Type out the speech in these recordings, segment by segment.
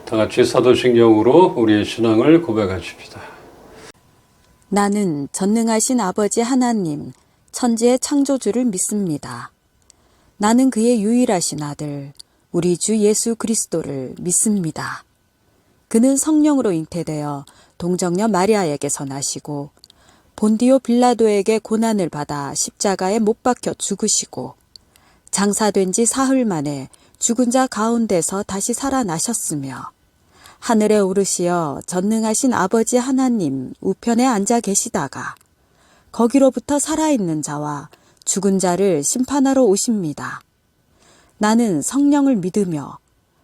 다 같이 사도신경으로 우리의 신앙을 고백하십시다. 나는 전능하신 아버지 하나님, 천지의 창조주를 믿습니다. 나는 그의 유일하신 아들, 우리 주 예수 그리스도를 믿습니다. 그는 성령으로 잉태되어 동정녀 마리아에게서 나시고 본디오 빌라도에게 고난을 받아 십자가에 못 박혀 죽으시고 장사된 지 사흘 만에 죽은 자 가운데서 다시 살아나셨으며 하늘에 오르시어 전능하신 아버지 하나님 우편에 앉아 계시다가 거기로부터 살아있는 자와 죽은 자를 심판하러 오십니다. 나는 성령을 믿으며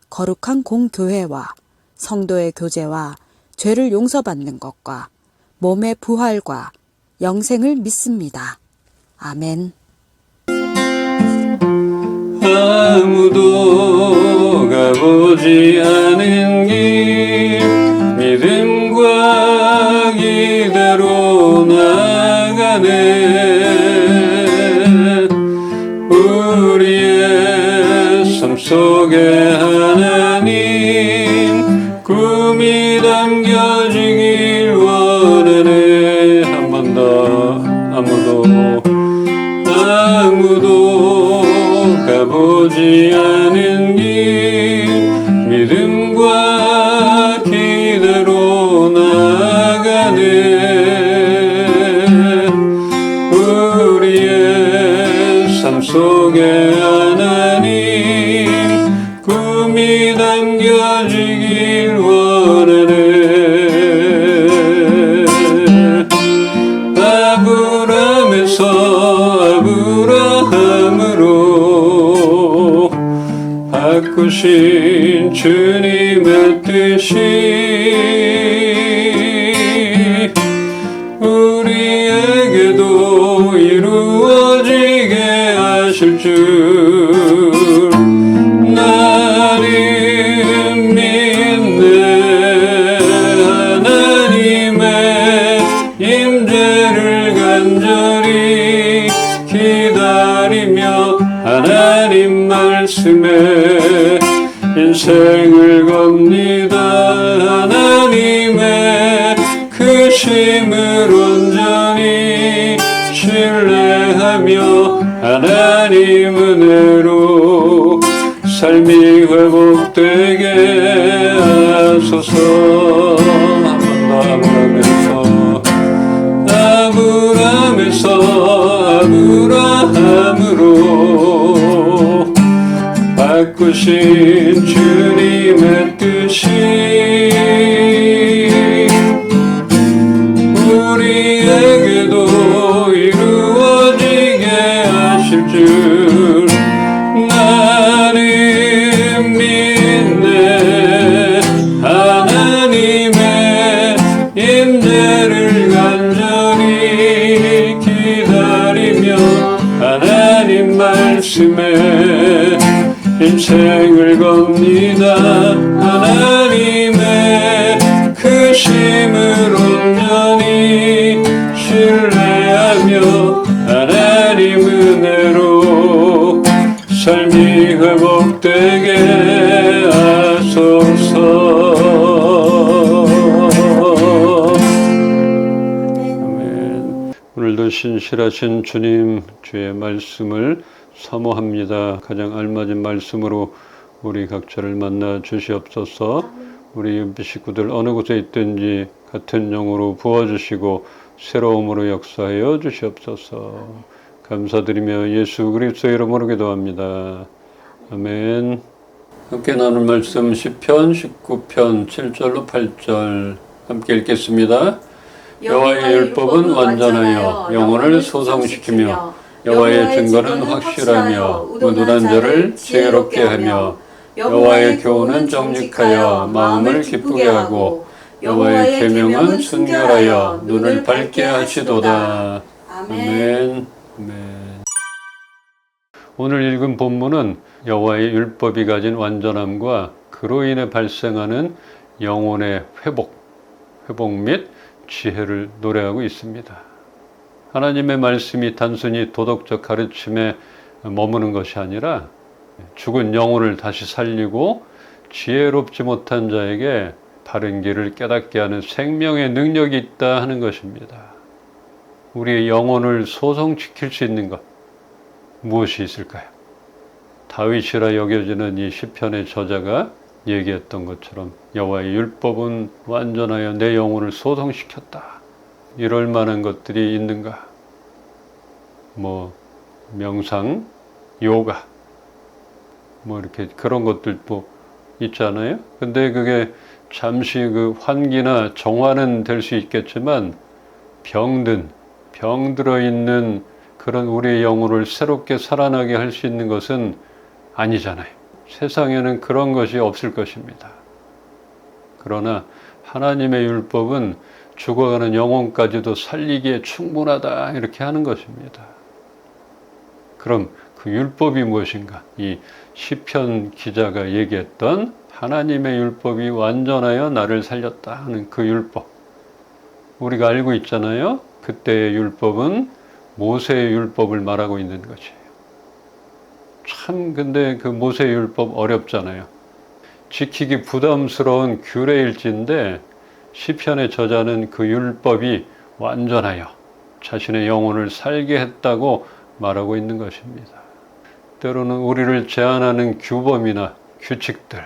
거룩한 공교회와 성도의 교제와 죄를 용서받는 것과 몸의 부활과 영생을 믿습니다. 아멘. 아무도 가보지 않은 길 믿음과 기대로 나가네. 우리의 삶 속에 하나님 꿈이 담겨지길 원하네. 한 번 더. 아무도 가보지 않은 길 믿음과 기대로 나가네. 우리의 삶 속에 하나님 꿈이 담겨지길 원하네. 아브라함으로 바꾸신 주님의 뜻이 우리에게도 이루어지게 하실 줄 나는 믿네. 하나님의 임재를 간절히 기다리며 하나님 말씀에 인생을 겁니다. 하나님의 크심을 온전히 신뢰하며 하나님 은혜로 삶이 회복되게 하소서. 아브라함으로 바꾸신 주님의 뜻이 우리에게도 이루어지게 하실 줄 나는 믿네. 하나님의 임재를 간절히 기다리며 하나님 말씀에 인생을 겁니다. 하나님의 크심을 온전히 신뢰하며 하나님 은혜로 삶이 회복되게 하소서. 아멘. 오늘도 신실하신 주님 주의 말씀을 사모합니다. 가장 알맞은 말씀으로 우리 각자를 만나 주시옵소서. 우리 윤비 식구들 어느 곳에 있든지 같은 영으로 부어주시고 새로움으로 역사하여 주시옵소서. 감사드리며 예수 그리스도의 이름으로 기도합니다. 아멘. 함께 나눌 말씀 시편 19편 7절로 8절 함께 읽겠습니다. 여호와의 율법은 완전하여 영혼을 소성시키며 여호와의 증거는 확실하며 무둔한 자를 지혜롭게 하며 여호와의 교훈은 정직하여 마음을 기쁘게 하고 여호와의 계명은 순결하여 눈을 밝게 하시도다. 아멘. 아멘. 오늘 읽은 본문은 여호와의 율법이 가진 완전함과 그로 인해 발생하는 영혼의 회복 및 지혜를 노래하고 있습니다. 하나님의 말씀이 단순히 도덕적 가르침에 머무는 것이 아니라 죽은 영혼을 다시 살리고 지혜롭지 못한 자에게 바른 길을 깨닫게 하는 생명의 능력이 있다 하는 것입니다. 우리의 영혼을 소성시킬 수 있는 것, 무엇이 있을까요? 다윗이라 여겨지는 이 시편의 저자가 얘기했던 것처럼 여호와의 율법은 완전하여 내 영혼을 소성시켰다. 이럴 만한 것들이 있는가? 명상, 요가, 이렇게 그런 것들도 있잖아요. 근데 그게 잠시 그 환기나 정화는 될 수 있겠지만 병들어 있는 그런 우리의 영혼을 새롭게 살아나게 할 수 있는 것은 아니잖아요. 세상에는 그런 것이 없을 것입니다. 그러나 하나님의 율법은 죽어가는 영혼까지도 살리기에 충분하다 이렇게 하는 것입니다. 그럼 그 율법이 무엇인가? 이 시편 기자가 얘기했던 하나님의 율법이 완전하여 나를 살렸다 하는 그 율법. 우리가 알고 있잖아요. 그때의 율법은 모세의 율법을 말하고 있는 것이에요. 참 근데 그 모세의 율법 어렵잖아요. 지키기 부담스러운 규례일지인데 시편의 저자는 그 율법이 완전하여 자신의 영혼을 살게 했다고 말하고 있는 것입니다. 때로는 우리를 제한하는 규범이나 규칙들,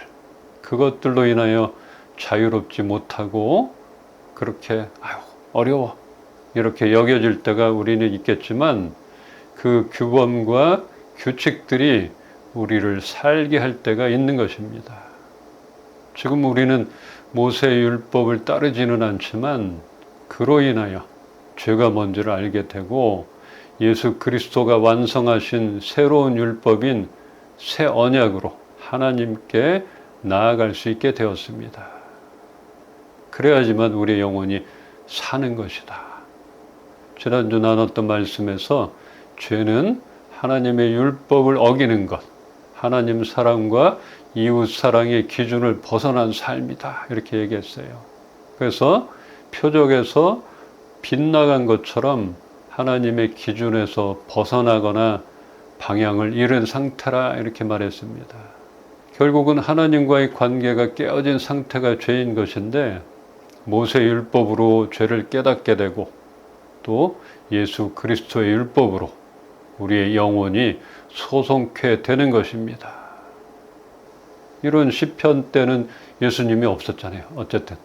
그것들로 인하여 자유롭지 못하고 그렇게 어려워 이렇게 여겨질 때가 우리는 있겠지만 그 규범과 규칙들이 우리를 살게 할 때가 있는 것입니다. 지금 우리는 모세의 율법을 따르지는 않지만 그로 인하여 죄가 뭔지를 알게 되고 예수 그리스도가 완성하신 새로운 율법인 새 언약으로 하나님께 나아갈 수 있게 되었습니다. 그래야지만 우리의 영혼이 사는 것이다. 지난주 나눴던 말씀에서 죄는 하나님의 율법을 어기는 것, 하나님 사랑과 이웃 사랑의 기준을 벗어난 삶이다. 이렇게 얘기했어요. 그래서 표적에서 빗나간 것처럼 하나님의 기준에서 벗어나거나 방향을 잃은 상태라 이렇게 말했습니다. 결국은 하나님과의 관계가 깨어진 상태가 죄인 것인데 모세 율법으로 죄를 깨닫게 되고 또 예수 그리스도의 율법으로 우리의 영혼이 소송케 되는 것입니다. 이런 시편 때는 예수님이 없었잖아요. 어쨌든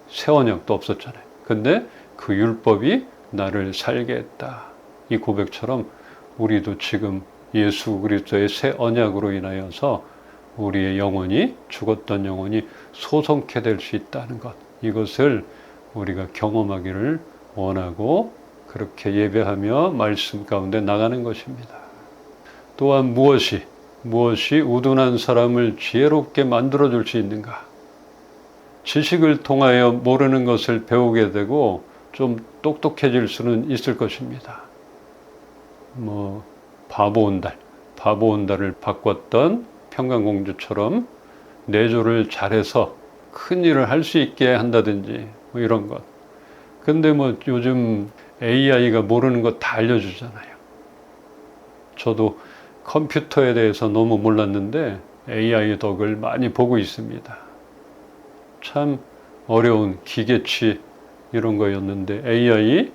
새 언약도 없었잖아요. 근데 그 율법이 나를 살게 했다. 이 고백처럼 우리도 지금 예수 그리스도의 새 언약으로 인하여서 우리의 영혼이 죽었던 영혼이 소송케 될 수 있다는 것, 이것을 우리가 경험하기를 원하고 그렇게 예배하며 말씀 가운데 나가는 것입니다. 또한 무엇이 우둔한 사람을 지혜롭게 만들어줄 수 있는가? 지식을 통하여 모르는 것을 배우게 되고 좀 똑똑해질 수는 있을 것입니다. 바보 온달을 바꿨던 평강공주처럼 내조를 잘해서 큰 일을 할 수 있게 한다든지 이런 것. 근데 요즘 AI가 모르는 것 다 알려주잖아요. 저도 컴퓨터에 대해서 너무 몰랐는데 AI 덕을 많이 보고 있습니다. 참 어려운 기계치 이런 거였는데 AI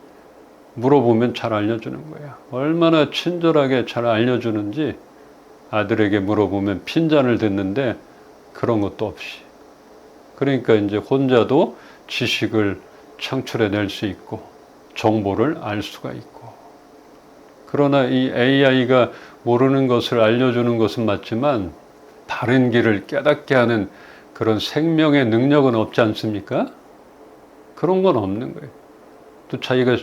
물어보면 잘 알려주는 거야. 얼마나 친절하게 잘 알려주는지 아들에게 물어보면 핀잔을 듣는데 그런 것도 없이. 그러니까 이제 혼자도 지식을 창출해낼 수 있고 정보를 알 수가 있고. 그러나 이 AI가 모르는 것을 알려주는 것은 맞지만 바른 길을 깨닫게 하는 그런 생명의 능력은 없지 않습니까? 그런 건 없는 거예요. 또 자기가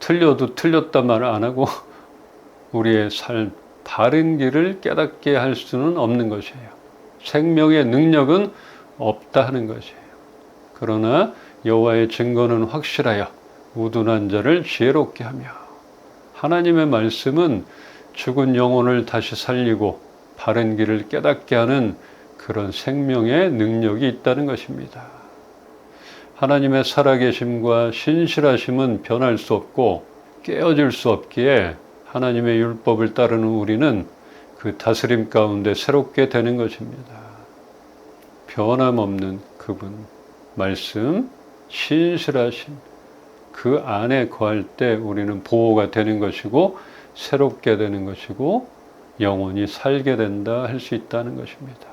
틀려도 틀렸다 말을 안 하고 우리의 삶, 바른 길을 깨닫게 할 수는 없는 것이에요. 생명의 능력은 없다 하는 것이에요. 그러나 여호와의 증거는 확실하여 우둔한 자를 지혜롭게 하며, 하나님의 말씀은 죽은 영혼을 다시 살리고 바른 길을 깨닫게 하는 그런 생명의 능력이 있다는 것입니다. 하나님의 살아계심과 신실하심은 변할 수 없고 깨어질 수 없기에 하나님의 율법을 따르는 우리는 그 다스림 가운데 새롭게 되는 것입니다. 변함없는 그분, 말씀, 신실하신 그 안에 거할 때 우리는 보호가 되는 것이고 새롭게 되는 것이고 영원히 살게 된다 할 수 있다는 것입니다.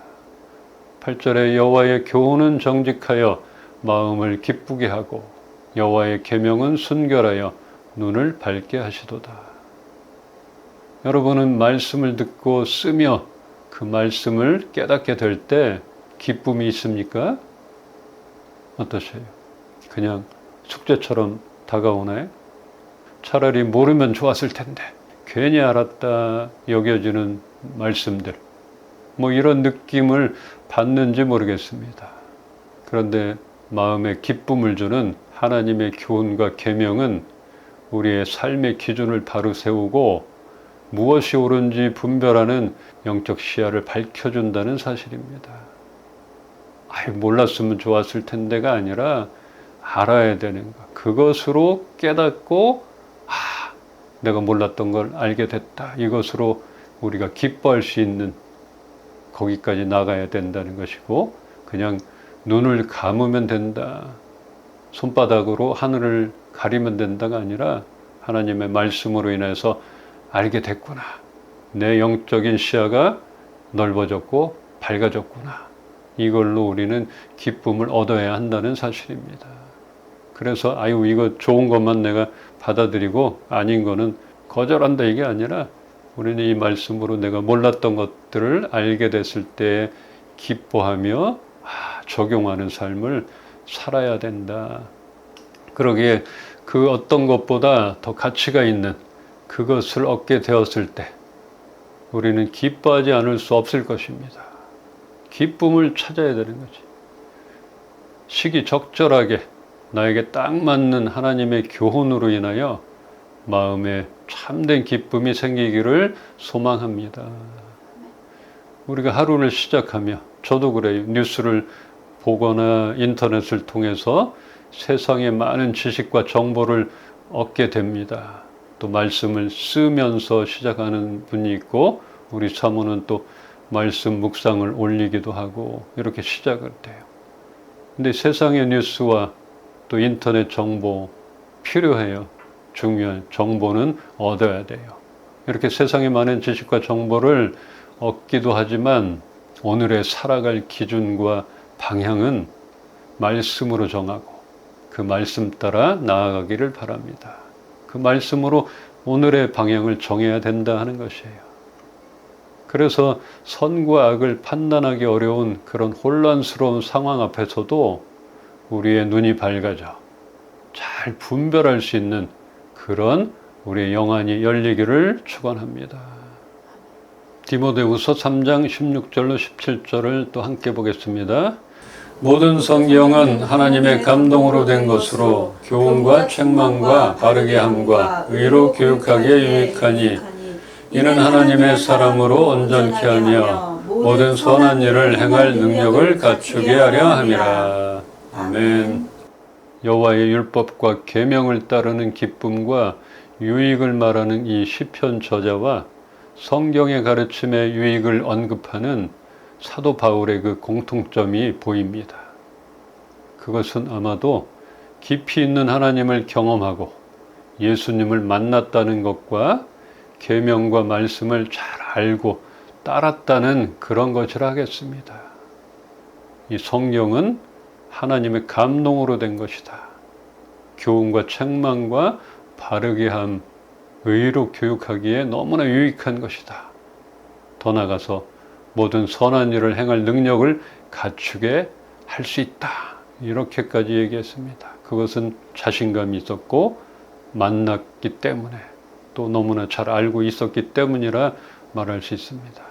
8절에 여호와의 교훈은 정직하여 마음을 기쁘게 하고 여호와의 계명은 순결하여 눈을 밝게 하시도다. 여러분은 말씀을 듣고 쓰며 그 말씀을 깨닫게 될 때 기쁨이 있습니까? 어떠세요? 그냥 숙제처럼 다가오나요? 차라리 모르면 좋았을 텐데 괜히 알았다 여겨지는 말씀들, 뭐 이런 느낌을 받는지 모르겠습니다. 그런데 마음에 기쁨을 주는 하나님의 교훈과 계명은 우리의 삶의 기준을 바로 세우고 무엇이 옳은지 분별하는 영적 시야를 밝혀준다는 사실입니다. 몰랐으면 좋았을 텐데가 아니라 알아야 되는 것. 그것으로 깨닫고 내가 몰랐던 걸 알게 됐다. 이것으로 우리가 기뻐할 수 있는 거기까지 나가야 된다는 것이고, 그냥 눈을 감으면 된다, 손바닥으로 하늘을 가리면 된다가 아니라 하나님의 말씀으로 인해서 알게 됐구나. 내 영적인 시야가 넓어졌고 밝아졌구나. 이걸로 우리는 기쁨을 얻어야 한다는 사실입니다. 그래서 이거 좋은 것만 내가 받아들이고 아닌 거는 거절한다 이게 아니라 우리는 이 말씀으로 내가 몰랐던 것들을 알게 됐을 때 기뻐하며 적용하는 삶을 살아야 된다. 그러기에 그 어떤 것보다 더 가치가 있는 그것을 얻게 되었을 때 우리는 기뻐하지 않을 수 없을 것입니다. 기쁨을 찾아야 되는 거지. 시기적절하게 나에게 딱 맞는 하나님의 교훈으로 인하여 마음에 참된 기쁨이 생기기를 소망합니다. 우리가 하루를 시작하며, 저도 그래요. 뉴스를 보거나 인터넷을 통해서 세상의 많은 지식과 정보를 얻게 됩니다. 또 말씀을 쓰면서 시작하는 분이 있고, 우리 사모는 또 말씀 묵상을 올리기도 하고 이렇게 시작을 돼요. 근데 세상의 뉴스와 또 인터넷 정보 필요해요. 중요한 정보는 얻어야 돼요. 이렇게 세상에 많은 지식과 정보를 얻기도 하지만 오늘의 살아갈 기준과 방향은 말씀으로 정하고 그 말씀 따라 나아가기를 바랍니다. 그 말씀으로 오늘의 방향을 정해야 된다 하는 것이에요. 그래서 선과 악을 판단하기 어려운 그런 혼란스러운 상황 앞에서도 우리의 눈이 밝아져 잘 분별할 수 있는 그런 우리의 영안이 열리기를 축원합니다. 디모데후서 3장 16절로 17절을 또 함께 보겠습니다. 모든 성경은 하나님의 감동으로 된 것으로 교훈과 책망과 바르게 함과 의로 교육하기에 유익하니 이는 하나님의 사람으로 온전케 하며 모든 선한 일을 행할 능력을 갖추게 하려 함이라. 아멘. 여호와의 율법과 계명을 따르는 기쁨과 유익을 말하는 이 시편 저자와 성경의 가르침의 유익을 언급하는 사도 바울의 그 공통점이 보입니다. 그것은 아마도 깊이 있는 하나님을 경험하고 예수님을 만났다는 것과 계명과 말씀을 잘 알고 따랐다는 그런 것이라 하겠습니다. 이 성경은 하나님의 감동으로 된 것이다. 교훈과 책망과 바르게 함, 의로 교육하기에 너무나 유익한 것이다. 더 나아가서 모든 선한 일을 행할 능력을 갖추게 할 수 있다. 이렇게까지 얘기했습니다. 그것은 자신감이 있었고 만났기 때문에 또 너무나 잘 알고 있었기 때문이라 말할 수 있습니다.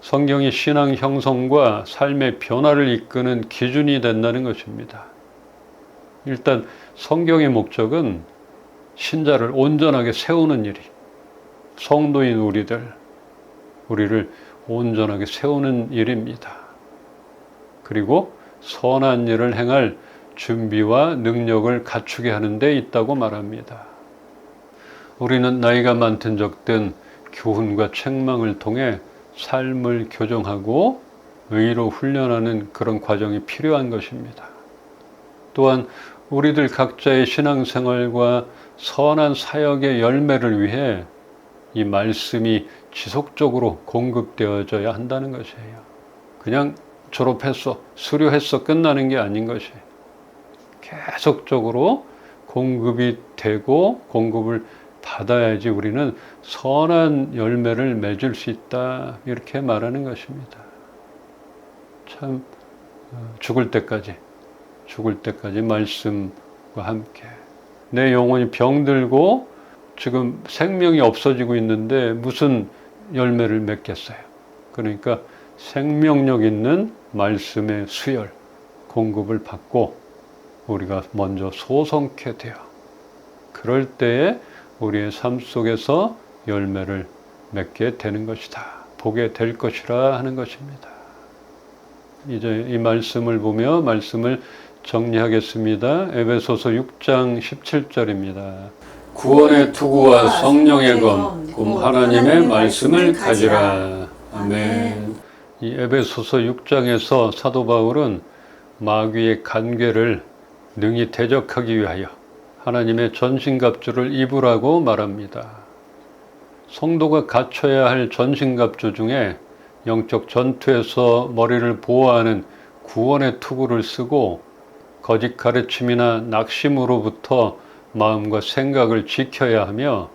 성경이 신앙 형성과 삶의 변화를 이끄는 기준이 된다는 것입니다. 일단 성경의 목적은 신자를 온전하게 세우는 일이, 성도인 우리를 온전하게 세우는 일입니다. 그리고 선한 일을 행할 준비와 능력을 갖추게 하는 데 있다고 말합니다. 우리는 나이가 많든 적든 교훈과 책망을 통해 삶을 교정하고 의로 훈련하는 그런 과정이 필요한 것입니다. 또한 우리들 각자의 신앙생활과 선한 사역의 열매를 위해 이 말씀이 지속적으로 공급되어져야 한다는 것이에요. 그냥 졸업했어, 수료했어 끝나는 게 아닌 것이에요. 계속적으로 공급이 되고 공급을 받아야지 우리는 선한 열매를 맺을 수 있다, 이렇게 말하는 것입니다. 참 죽을 때까지 말씀과 함께. 내 영혼이 병들고 지금 생명이 없어지고 있는데 무슨 열매를 맺겠어요? 그러니까 생명력 있는 말씀의 수혈, 공급을 받고 우리가 먼저 소성케 돼요. 그럴 때에 우리의 삶 속에서 열매를 맺게 되는 것이다, 보게 될 것이라 하는 것입니다. 이제 이 말씀을 보며 말씀을 정리하겠습니다. 에베소서 6장 17절입니다. 구원의 투구와 성령의 검, 곧 하나님의 말씀을 가지라. 아멘. 이 에베소서 6장에서 사도 바울은 마귀의 간궤를 능히 대적하기 위하여 하나님의 전신갑주를 입으라고 말합니다. 성도가 갖춰야 할 전신갑주 중에 영적 전투에서 머리를 보호하는 구원의 투구를 쓰고 거짓 가르침이나 낙심으로부터 마음과 생각을 지켜야 하며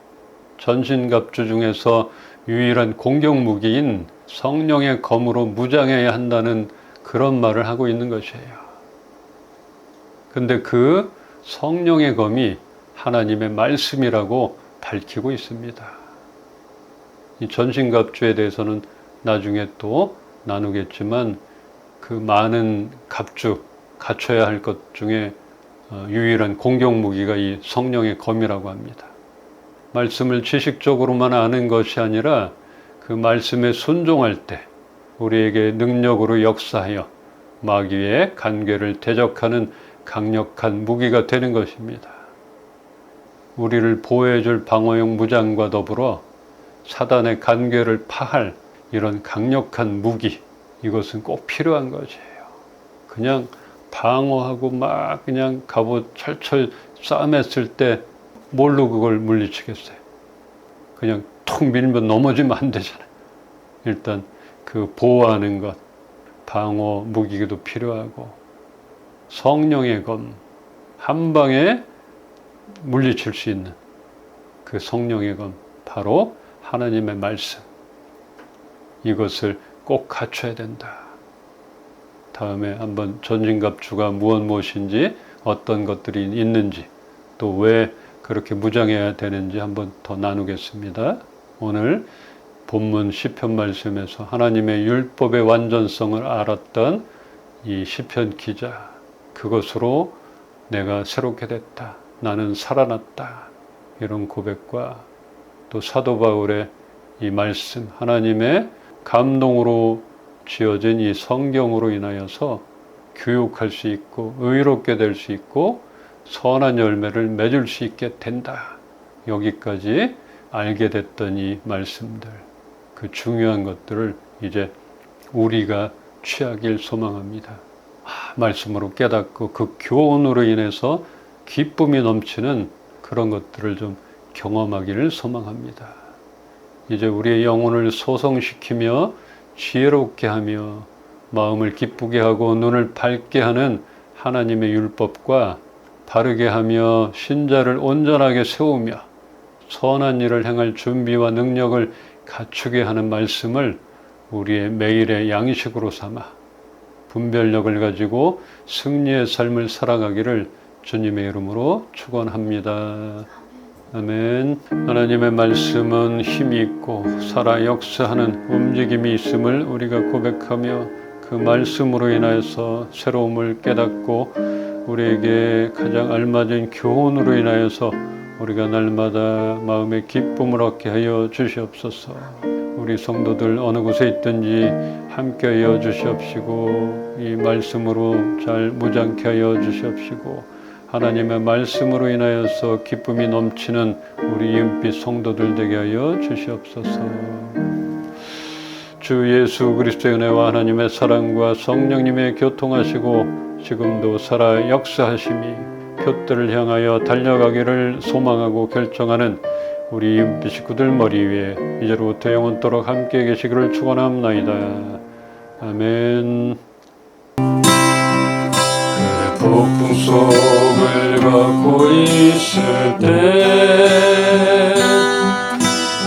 전신갑주 중에서 유일한 공격 무기인 성령의 검으로 무장해야 한다는 그런 말을 하고 있는 것이에요. 근데 그 성령의 검이 하나님의 말씀이라고 밝히고 있습니다. 이 전신갑주에 대해서는 나중에 또 나누겠지만 그 많은 갑주, 갖춰야 할 것 중에 유일한 공격 무기가 이 성령의 검이라고 합니다. 말씀을 지식적으로만 아는 것이 아니라 그 말씀에 순종할 때 우리에게 능력으로 역사하여 마귀의 간궤를 대적하는 강력한 무기가 되는 것입니다. 우리를 보호해줄 방어용 무장과 더불어 사단의 간궤를 파할 이런 강력한 무기, 이것은 꼭 필요한 것이에요. 그냥 방어하고 막 그냥 갑옷 철철 싸맸을 때 뭘로 그걸 물리치겠어요? 그냥 툭 밀면 넘어지면 안 되잖아요. 일단 그 보호하는 것, 방어 무기도 필요하고 성령의 검, 한 방에 물리칠 수 있는 그 성령의 검, 바로 하나님의 말씀. 이것을 꼭 갖춰야 된다. 다음에 한번 전신갑주가 무엇인지, 어떤 것들이 있는지, 또 왜 그렇게 무장해야 되는지 한번 더 나누겠습니다. 오늘 본문 시편 말씀에서 하나님의 율법의 완전성을 알았던 이 시편 기자, 그것으로 내가 새롭게 됐다, 나는 살아났다, 이런 고백과 또 사도 바울의 이 말씀, 하나님의 감동으로 지어진 이 성경으로 인하여서 교육할 수 있고 의롭게 될 수 있고 선한 열매를 맺을 수 있게 된다, 여기까지 알게 됐던 이 말씀들, 그 중요한 것들을 이제 우리가 취하길 소망합니다. 말씀으로 깨닫고 그 교훈으로 인해서 기쁨이 넘치는 그런 것들을 좀 경험하기를 소망합니다. 이제 우리의 영혼을 소성시키며 지혜롭게 하며 마음을 기쁘게 하고 눈을 밝게 하는 하나님의 율법과 바르게 하며 신자를 온전하게 세우며 선한 일을 행할 준비와 능력을 갖추게 하는 말씀을 우리의 매일의 양식으로 삼아 분별력을 가지고 승리의 삶을 살아가기를 주님의 이름으로 축원합니다. 아멘. 하나님의 말씀은 힘이 있고 살아 역사하는 움직임이 있음을 우리가 고백하며 그 말씀으로 인하여서 새로움을 깨닫고 우리에게 가장 알맞은 교훈으로 인하여서 우리가 날마다 마음의 기쁨을 얻게 하여 주시옵소서. 우리 성도들 어느 곳에 있든지 함께하여 주시옵시고 이 말씀으로 잘 무장케 하여 주시옵시고 하나님의 말씀으로 인하여서 기쁨이 넘치는 우리 이은빛 성도들 되게 하여 주시옵소서. 주 예수 그리스도의 은혜와 하나님의 사랑과 성령님의 교통하시고 지금도 살아 역사하심이 표대를 향하여 달려가기를 소망하고 결정하는 우리 식구들 머리 위에 이제로부터 영원토록 함께 계시기를 축원합나이다. 아멘. 폭풍 속을 걷고 있을 때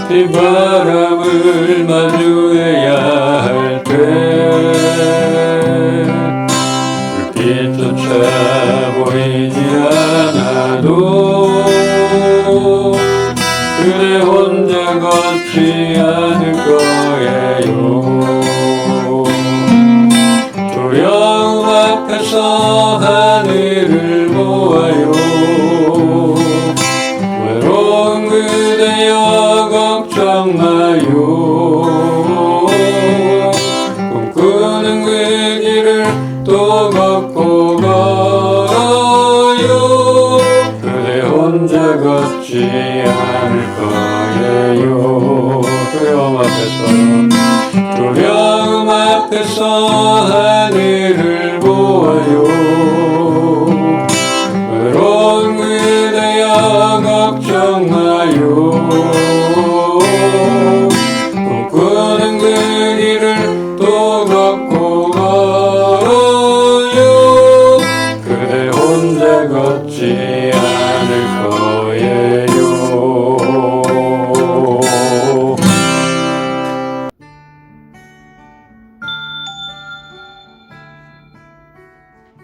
비바람을 마주해야 할 때 불빛조차 보이지 않아도 그대 혼자 걷지 않을 거예요. 두려움 앞에서 하늘을 보아요. 외로운 그대여 걱정 마요. 꿈꾸는 그 길을 또 걷고 걸어요. 그대 혼자 걷지 않을 거예요. 두려움 앞에서 하늘을 보아요. 외로운 그대여 걱정 마요. 꿈꾸는 그 길을 또 걷고 걸어요. 그대 혼자 걷지 않을 거예요.